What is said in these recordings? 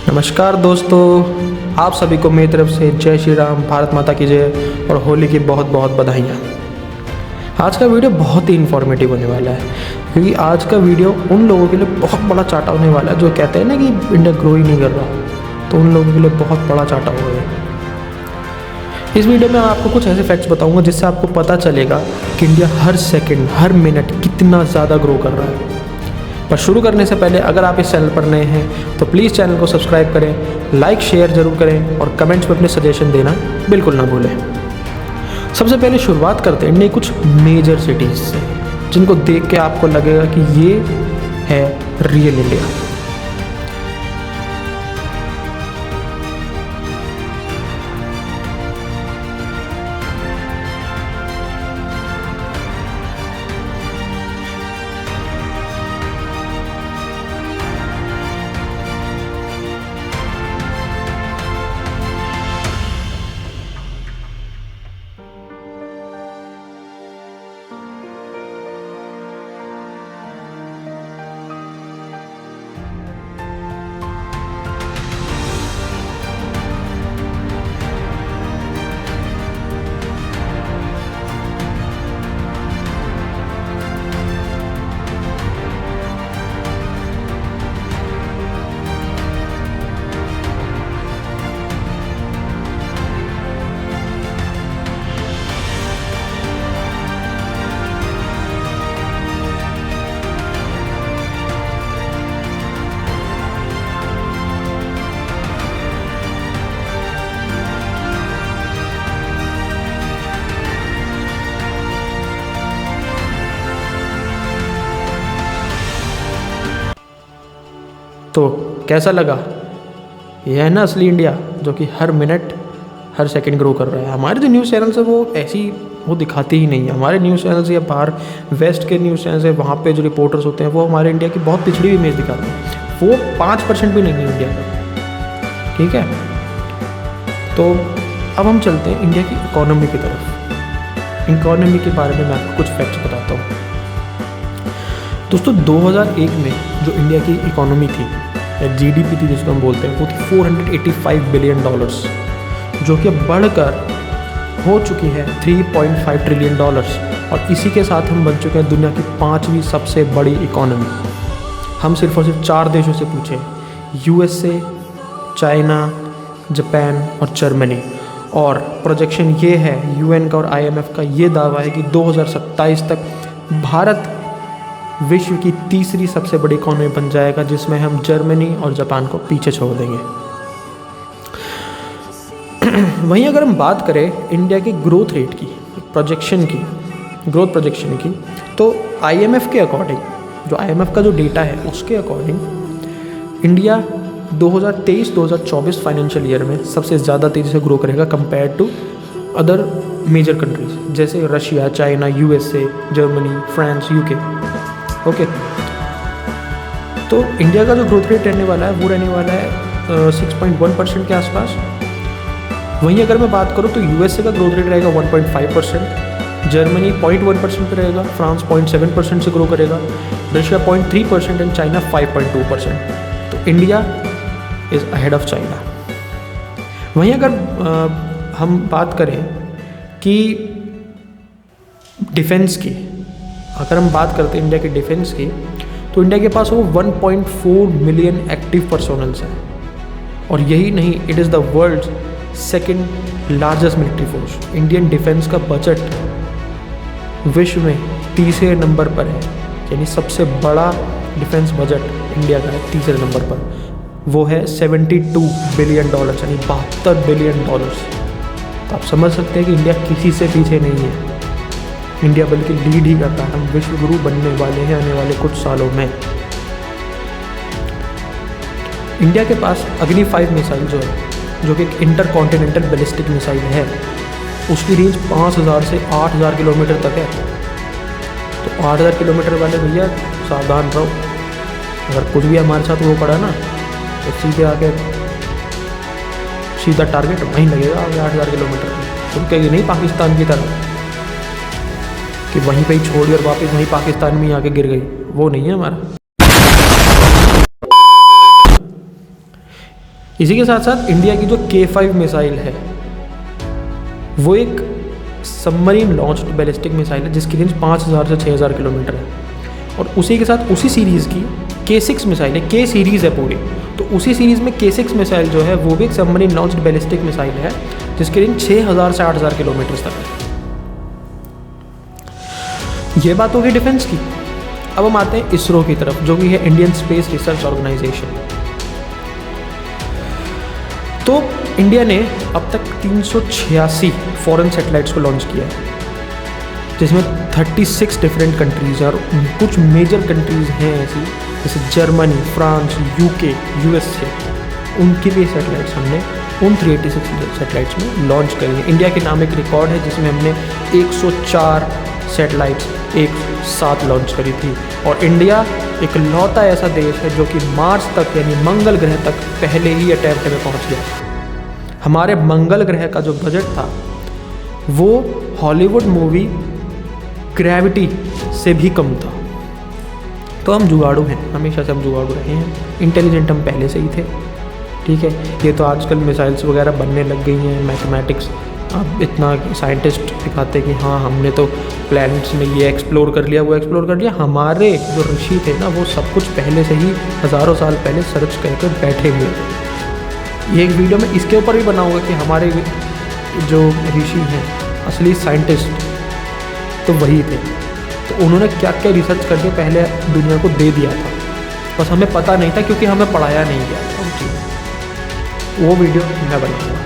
नमस्कार दोस्तों, आप सभी को मेरी तरफ से जय श्री राम, भारत माता की जय और होली की बहुत बहुत बधाइयाँ। आज का वीडियो बहुत ही इन्फॉर्मेटिव होने वाला है, क्योंकि आज का वीडियो उन लोगों के लिए बहुत बड़ा चाटा होने वाला है जो कहते हैं ना कि इंडिया ग्रो ही नहीं कर रहा, तो उन लोगों के लिए बहुत बड़ा चाटा होगा। इस वीडियो में आपको कुछ ऐसे फैक्ट्स बताऊंगा जिससे आपको पता चलेगा कि इंडिया हर सेकंड हर मिनट कितना ज़्यादा ग्रो कर रहा है। पर शुरू करने से पहले अगर आप इस चैनल पर नए हैं तो प्लीज़ चैनल को सब्सक्राइब करें, लाइक शेयर ज़रूर करें और कमेंट्स में अपने सजेशन देना बिल्कुल ना भूलें। सबसे पहले शुरुआत करते हैं इंडिया कुछ मेजर सिटीज़ से, जिनको देख के आपको लगेगा कि ये है रियल इंडिया। तो कैसा लगा? यह है ना असली इंडिया, जो कि हर मिनट हर सेकंड ग्रो कर रहा है। हमारे जो न्यूज़ चैनल्स है वो ऐसी वो दिखाते ही नहीं है। हमारे न्यूज़ चैनल्स या बाहर वेस्ट के न्यूज़ चैनल्स है, वहाँ पे जो रिपोर्टर्स होते हैं वो हमारे इंडिया की बहुत पिछड़ी हुई इमेज दिखाते हैं। वो 5% भी नहीं है इंडिया का, ठीक है। तो अब हम चलते हैं इंडिया की इकोनॉमी की तरफ। इकोनॉमी के बारे में मैं आपको कुछ फैक्ट्स बताता हूँ। दोस्तों 2001 में जो इंडिया की इकोनॉमी थी या जीडीपी थी जिसको हम बोलते हैं, वो थी $485 बिलियन, जो कि बढ़कर हो चुकी है $3.5 ट्रिलियन। और इसी के साथ हम बन चुके हैं दुनिया की 5वीं सबसे बड़ी इकोनॉमी। हम सिर्फ और सिर्फ 4 देशों से पूछे, यूएसए, चाइना, जापान और जर्मनी। और प्रोजेक्शन ये है यूएन का और आईएमएफ का ये दावा है कि 2027 तक भारत विश्व की 3री सबसे बड़ी इकोनॉमी बन जाएगा, जिसमें हम जर्मनी और जापान को पीछे छोड़ देंगे। वहीं अगर हम बात करें इंडिया की ग्रोथ रेट की, प्रोजेक्शन की, ग्रोथ प्रोजेक्शन की, तो आईएमएफ के अकॉर्डिंग, जो आईएमएफ का जो डेटा है उसके अकॉर्डिंग इंडिया 2023-2024 फाइनेंशियल ईयर में सबसे ज़्यादा तेज़ी से ग्रो करेगा compare to other major countries जैसे Russia, China, USA, Germany, France, UK. Okay, तो इंडिया का जो ग्रोथ रेट रहने वाला है वो रहने वाला है 6.1% के आसपास। वहीं अगर मैं बात करूँ तो यूएसए का ग्रोथ रेट रहेगा 1.5%, जर्मनी 0.1% पे रहेगा, फ्रांस 0.7% से ग्रो करेगा, रशिया 0.3% एंड चाइना 5.2%। तो India is ahead of China. वहीं अगर हम बात करें कि डिफेंस की, अगर हम बात करते हैं इंडिया के डिफेंस की, तो इंडिया के पास वो 1.4 मिलियन एक्टिव पर्सोनल्स हैं। और यही नहीं, it is the world's second largest military force. Indian defence का बजट विश्व में 3रे नंबर पर है, यानी सबसे बड़ा डिफेंस बजट इंडिया का है 3रे नंबर पर। वो है $72 बिलियन, यानी $72 बिलियन। तो आप समझ सकते हैं कि इंडिया किसी से पीछे नहीं है। इंडिया बल्कि लीड ही करता है। हम विश्व गुरु बनने वाले हैं आने वाले कुछ सालों में। इंडिया के पास अग्नि 5 मिसाइल जो है, जो कि एक इंटरकॉन्टिनेंटल बैलिस्टिक मिसाइल है, उसकी रेंज 5000 से 8000 किलोमीटर तक है। तो 8000 किलोमीटर वाले भैया सावधान रहो, अगर कुछ भी हमारे साथ वो पड़ा ना तो सीधे आके सीधा टारगेट वहीं लगेगा आगे 8000 किलोमीटर में। रुकेगी नहीं पाकिस्तान की तरह कि वहीं पे ही छोड़ी और वापस वहीं पाकिस्तान में ही आके गिर गई, वो नहीं है हमारा। इसी के साथ साथ इंडिया की जो K5 मिसाइल है वो एक सबमरीन लॉन्च्ड बैलिस्टिक मिसाइल है जिसकी रेंज 5000 से 6000 किलोमीटर है। और उसी के साथ उसी सीरीज़ की K6 मिसाइल है, K सीरीज़ है पूरी, तो उसी सीरीज़ में K6 मिसाइल जो है वो भी एक सबमरीन लॉन्च्ड बैलिस्टिक मिसाइल है जिसकी रेंज 6000 से 8000 किलोमीटर तक है। ये बात होगी डिफेंस की। अब हम आते हैं इसरो की तरफ, जो कि है इंडियन स्पेस रिसर्च ऑर्गेनाइजेशन। तो इंडिया ने अब तक 386 फॉरेन सैटेलाइट्स को लॉन्च किया है, जिसमें 36 डिफरेंट कंट्रीज़ हैं और कुछ मेजर कंट्रीज़ हैं ऐसी जैसे जर्मनी, फ्रांस, यूके, यूएसए, उनकी भी सैटेलाइट्स हमने उन 386 सैटेलाइट्स में लॉन्च करी है। इंडिया के नाम एक रिकॉर्ड है जिसमें हमने 104 सैटेलाइट्स एक साथ लॉन्च करी थी। और इंडिया एक लौता ऐसा देश है जो कि मार्स तक यानी मंगल ग्रह तक पहले ही अटैम्प्ट में पहुंच गया। हमारे मंगल ग्रह का जो बजट था वो हॉलीवुड मूवी ग्रेविटी से भी कम था। तो हम जुगाड़ू हैं, हमेशा से हम जुगाड़ू रहे हैं, इंटेलिजेंट हम पहले से ही थे। ठीक है, ये तो आजकल मिसाइल्स वगैरह बनने लग गई हैं, मैथमेटिक्स अब इतना साइंटिस्ट दिखाते कि हाँ हमने तो प्लैनेट्स में ये एक्सप्लोर कर लिया, वो एक्सप्लोर कर लिया। हमारे जो ऋषि थे ना वो सब कुछ पहले से ही हज़ारों साल पहले सर्च करके बैठे हुए। ये एक वीडियो में इसके ऊपर भी बनाऊंगा कि हमारे जो ऋषि हैं असली साइंटिस्ट तो वही थे, तो उन्होंने क्या क्या रिसर्च करके पहले दुनिया को दे दिया था, बस हमें पता नहीं था क्योंकि हमें पढ़ाया नहीं गया था उन चीज़ें। वो वीडियो मैं बनाऊंगा।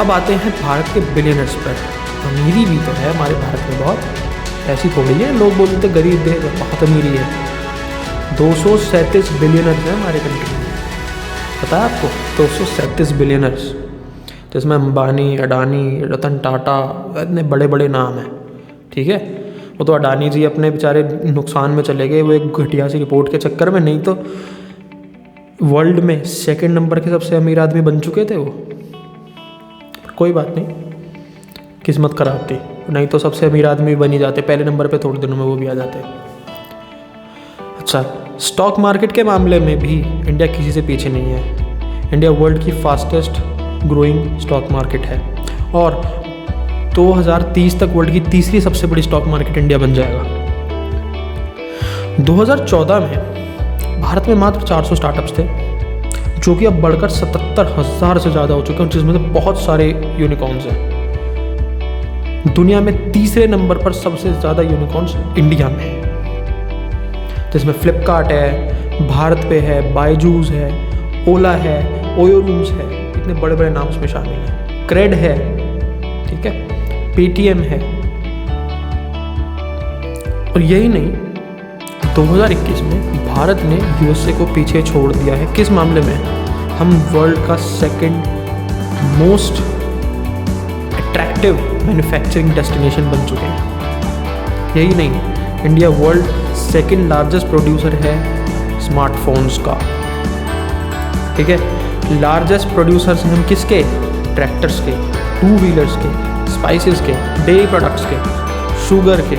अब आते हैं भारत के बिलियनर्स पर। अमीरी भी तो है हमारे भारत में बहुत, ऐसी थोड़ी है लोग बोलते गरीब देश है, बहुत अमीरी है। 237 बिलियनर्स हैं हमारे कंट्री में, पता है आपको? 237 बिलियनर्स, जिसमें अंबानी, अडानी, रतन टाटा, इतने बड़े बड़े नाम हैं। ठीक है, वो तो अडानी जी अपने बेचारे नुकसान में चले गए वो एक घटिया सी रिपोर्ट के चक्कर में, नहीं तो वर्ल्ड में सेकंड नंबर के सबसे अमीर आदमी बन चुके थे वो। कोई बात नहीं, किस्मत खराब थी, नहीं तो सबसे अमीर आदमी बन ही जाते, पहले नंबर पे थोड़े दिनों में वो भी आ जाते। अच्छा, स्टॉक मार्केट के मामले में भी इंडिया किसी से पीछे नहीं है। इंडिया वर्ल्ड की फास्टेस्ट ग्रोइंग स्टॉक मार्केट है और 2030 तक वर्ल्ड की तीसरी सबसे बड़ी स्टॉक मार्केट इंडिया बन जाएगा। 2014 में भारत में मात्र 400 स्टार्टअप्स थे, जो कि अब बढ़कर 77,000 से ज़्यादा हो चुके हैं, जिसमें से बहुत सारे यूनिकॉर्न्स हैं। दुनिया में तीसरे नंबर पर सबसे ज़्यादा यूनिकॉर्न्स इंडिया में है, जिसमें फ्लिपकार्ट है, भारत पे है, बायजूस है, ओला है, ओयो रूम्स है, इतने बड़े बड़े नाम उसमें शामिल हैं। क्रेड है, ठीक है, पेटीएम है। और यही नहीं, 2021 में भारत ने यूएसए को पीछे छोड़ दिया है। किस मामले में? हम वर्ल्ड का second most attractive manufacturing destination बन चुके हैं। यही नहीं, India world second largest producer है स्मार्टफोन्स का। ठीक है, लार्जेस्ट प्रोड्यूसर्स हैं हम किसके? ट्रैक्टर्स के, टू व्हीलर्स के, स्पाइसेस के, डेयरी प्रोडक्ट्स के, शुगर के,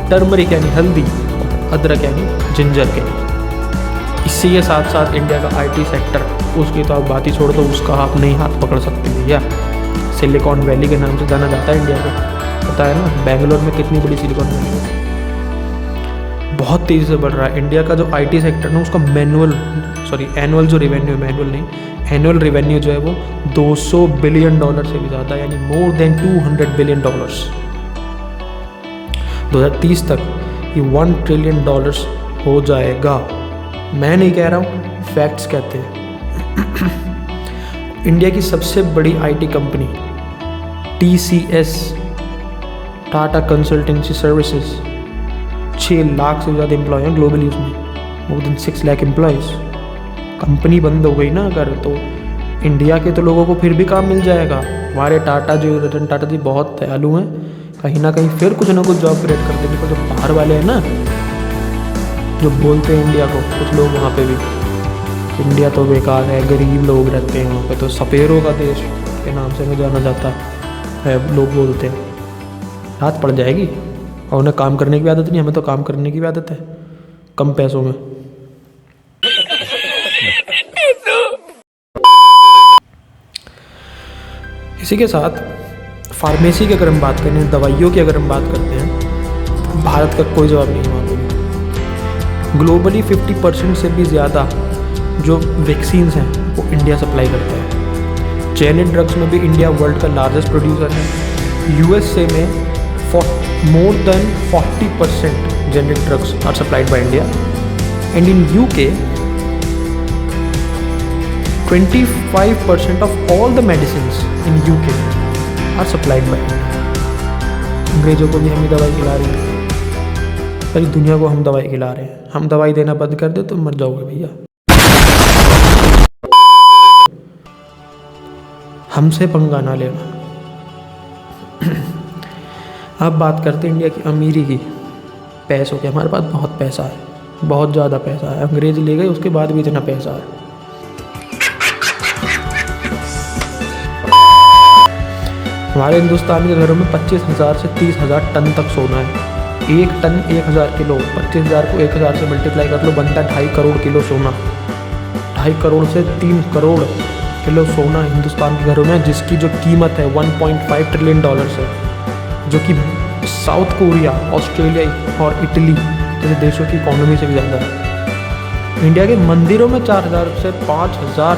टर्मरिक यानी हल्दी, अदरक यानी जिंजर के। इसी के साथ साथ इंडिया का आईटी सेक्टर, उसकी तो आप बात ही छोड़ दो, उसका आप नहीं हाथ पकड़ सकते भैया। सिलिकॉन वैली के नाम से जाना जाता है इंडिया को, पता है ना? बेंगलोर में कितनी बड़ी सिलिकॉन वैली है, बहुत तेज़ी से बढ़ रहा है। इंडिया का जो आईटी सेक्टर ना उसका एनुअल जो रेवेन्यू, एनुअल रेवेन्यू जो है वो $200 बिलियन से भी ज़्यादा, यानी मोर देन $200 बिलियन। 2030 तक ये $1 ट्रिलियन हो जाएगा। मैं नहीं कह रहा हूँ, फैक्ट्स कहते हैं। इंडिया की सबसे बड़ी IT company TCS, Tata consultancy services, 6 lakh से ज़्यादा एम्प्लॉय हैं ग्लोबल यूज़ में, more than 6 lakh employees. Company बंद हो गई ना अगर, तो इंडिया के तो लोगों को फिर भी काम मिल जाएगा। हमारे टाटा रतन टाटा जी बहुत दयालु हैं, कहीं ना कहीं फिर कुछ ना कुछ जॉब क्रिएट कर देंगे। पर जो बाहर वाले हैं ना, जो बोलते हैं इंडिया को, कुछ लोग वहाँ पे भी इंडिया तो बेकार है, गरीब लोग रहते हैं वहाँ पे, तो सपेरों का देश के नाम से जाना जाता है, लोग बोलते हैं। रात पड़ जाएगी, और उन्हें काम करने की आदत नहीं, हमें तो काम करने की आदत है कम पैसों में। इसी के साथ फार्मेसी की अगर हम बात करें, दवाइयों की अगर हम बात करते हैं, तो भारत का कोई जवाब नहीं है वहाँ पे। ग्लोबली 50% से भी ज़्यादा जो वैक्सीन्स हैं वो इंडिया सप्लाई करता है। जेनेरिक ड्रग्स में भी इंडिया वर्ल्ड का लार्जेस्ट प्रोड्यूसर है। यूएसए में more than 40% generic drugs are supplied by India, and in UK 25% of all the medicines in UK are supplied by India. अंग्रेजों को भी हम ही दवाई खिला रहे हैं, सारी दुनिया को हम दवाई खिला रहे हैं। हम दवाई देना बंद कर दे तो मर जाओगे भैया। हमसे पंगा ना लेना। अब बात करते हैं इंडिया की अमीरी की, पैसों की। हमारे पास बहुत पैसा है, बहुत ज़्यादा पैसा है। अंग्रेज ले गए, उसके बाद भी इतना पैसा है। हमारे हिंदुस्तान के घरों में 25,000 से 30,000 टन तक सोना है। एक टन 1,000 किलो, 25,000 को 1,000 से मल्टीप्लाई कर लो, बनता 2.5 करोड़ किलो सोना। 2.5 करोड़ से 3 करोड़ किलो सोना हिंदुस्तान के घरों में, जिसकी जो कीमत है 1.5 ट्रिलियन डॉलर्स है, जो कि साउथ कोरिया, ऑस्ट्रेलिया और इटली जैसे देशों की इकोनॉमी से भी ज़्यादा है। इंडिया के मंदिरों में 4,000 से 5,000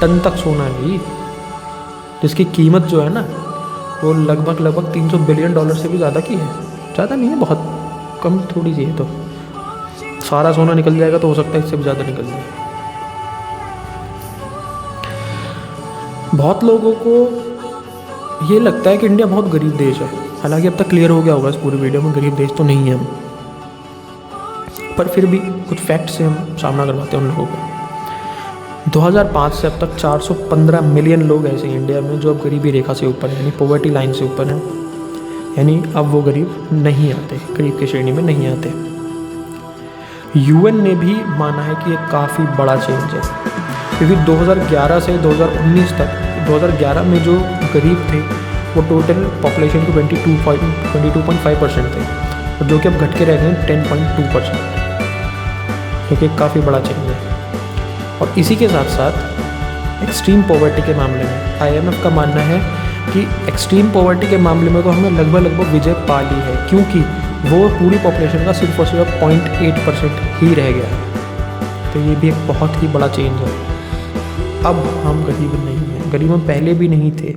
टन तक सोना है भाई, जिसकी कीमत जो है ना वो लगभग 300 बिलियन डॉलर से भी ज़्यादा की है। ज़्यादा नहीं है, बहुत कम थोड़ी सी है। तो सारा सोना निकल जाएगा तो हो सकता है इससे भी ज़्यादा निकल जाए। बहुत लोगों को ये लगता है कि इंडिया बहुत गरीब देश है, हालांकि अब तक क्लियर हो गया होगा इस पूरी वीडियो में, गरीब देश तो नहीं है हम, पर फिर भी कुछ फैक्ट से हम सामना करवाते हैं उन लोगों को। 2005 से अब तक 415 मिलियन लोग ऐसे हैं इंडिया में जो अब गरीबी रेखा से ऊपर है, यानी पॉवर्टी लाइन से ऊपर है, यानी अब वो गरीब नहीं आते, गरीब की श्रेणी में नहीं आते। यूएन ने भी माना है कि ये काफ़ी बड़ा चेंज है, क्योंकि 2011 से 2019 तक, 2011 में जो गरीब थे वो टोटल पॉपुलेशन के 22.5% थे, और जो कि अब घट के रह गए 10.2%, जो कि काफ़ी बड़ा चेंज है। और इसी के साथ साथ एक्सट्रीम पॉवर्टी के मामले में IMF का मानना है कि एक्सट्रीम पॉवर्टी के मामले में तो हमें लगभग विजय पा ली है, क्योंकि वो पूरी पॉपुलेशन का सिर्फ और सिर्फ 0.8% ही रह गया है। तो ये भी एक बहुत ही बड़ा चेंज है। अब हम गरीब नहीं हैं, गरीब हम पहले भी नहीं थे,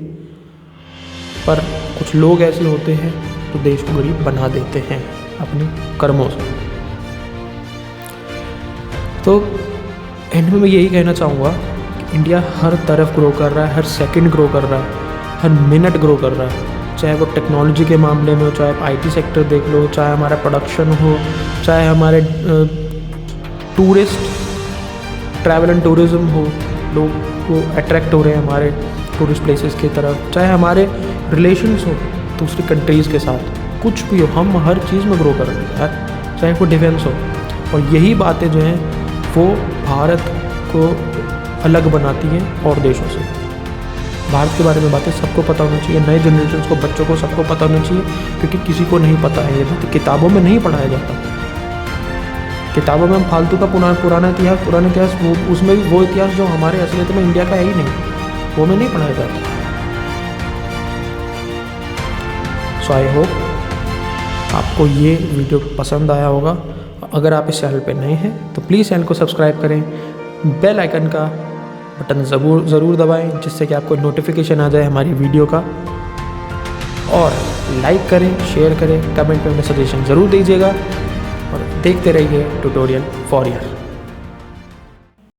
पर कुछ लोग ऐसे होते हैं तो देश को गरीब बना देते हैं अपने कर्मों से। तो एंड में मैं यही कहना चाहूँगा कि इंडिया हर तरफ ग्रो कर रहा है, हर सेकंड ग्रो कर रहा है, हर मिनट ग्रो कर रहा है, चाहे वो टेक्नोलॉजी के मामले में हो, चाहे आप IT सेक्टर देख लो, चाहे हमारा प्रोडक्शन हो, चाहे हमारे टूरिस्ट ट्रैवल एंड टूरिज़्म हो, लोग को अट्रैक्ट हो रहे हैं हमारे टूरिस्ट प्लेसेस की तरफ, चाहे हमारे रिलेशंस हो दूसरी कंट्रीज़ के साथ, कुछ भी हो, हम हर चीज़ में ग्रो कर रहे हैं यार, चाहे वो डिफेंस हो। और यही बातें जो हैं वो भारत को अलग बनाती हैं और देशों से। भारत के बारे में बातें सबको पता होनी चाहिए, नए जनरेशन को, बच्चों को, सबको पता होना चाहिए, क्योंकि किसी को नहीं पता है ये बात, किताबों में नहीं पढ़ाया जाता। किताबों में हम फालतू का पुराना इतिहास वो, उसमें भी वो इतिहास जो हमारे असलियत में इंडिया का है ही नहीं, वो में नहीं पढ़ाया जाता। सो आई होप आपको ये वीडियो पसंद आया होगा। अगर आप इस चैनल पे नए हैं तो प्लीज़ चैनल को सब्सक्राइब करें, बेल आइकन का बटन ज़रूर दबाएं, जिससे कि आपको नोटिफिकेशन आ जाए हमारी वीडियो का, और लाइक करें, शेयर करें, कमेंट में सजेशन ज़रूर दीजिएगा, और देखते रहिए ट्यूटोरियल फॉर ईयर।